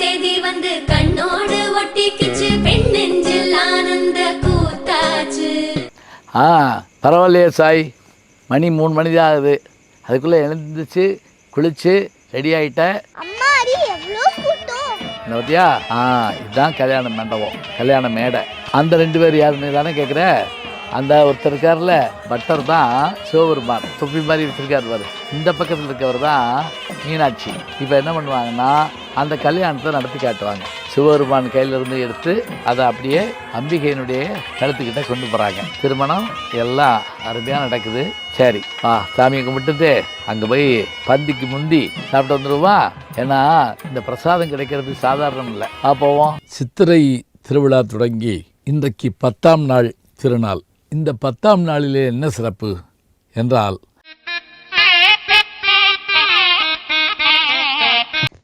தேதி வந்து கண்ணோடு ஒட்டிக்கிச்சு பெண் நெஞ்சில் ஆனந்த கூத்தாச்சு. பரவாயில்லையே சாய், மணி 3 மணி தான் ஆகுது. அதுக்குள்ளே எழுந்துச்சு குளிச்சு ரெடி ஆகிட்ட. இந்த பத்தியா இதுதான் கல்யாண மண்டபம், கல்யாண மேடை. அந்த 2 பேர் யாருன்னு தானே கேட்குற? அந்த ஒருத்தர் இருக்கார்ல பட்டர் தான் சிவபெருமான், தொப்பி மாதிரி வச்சிருக்காரு பாரு. இந்த பக்கத்தில் இருக்கவர் தான் மீனாட்சி. இப்போ என்ன பண்ணுவாங்கன்னா அந்த கல்யாணத்தை நடத்தி காட்டுவாங்க. சிவபெருமான் கையிலிருந்து எடுத்து அதை அப்படியே அம்பிகையினுடைய கழுத்துக்கிட்ட கொண்டு போகிறாங்க. திருமணம் எல்லாம் அருமையாக நடக்குது. சரி சாமியை கும்பிட்டுட்டு அங்கே போய் பந்திக்கு முந்தி சாப்பிட்டு வந்துடுவா. ஏன்னா இந்த பிரசாதம் கிடைக்கிறது சாதாரணம் இல்லை. போவோம். சித்திரை திருவிழா தொடங்கி இன்றைக்கு 10ஆம் நாள் திருநாள். இந்த 10ஆம் நாளிலே என்ன சிறப்பு என்றால்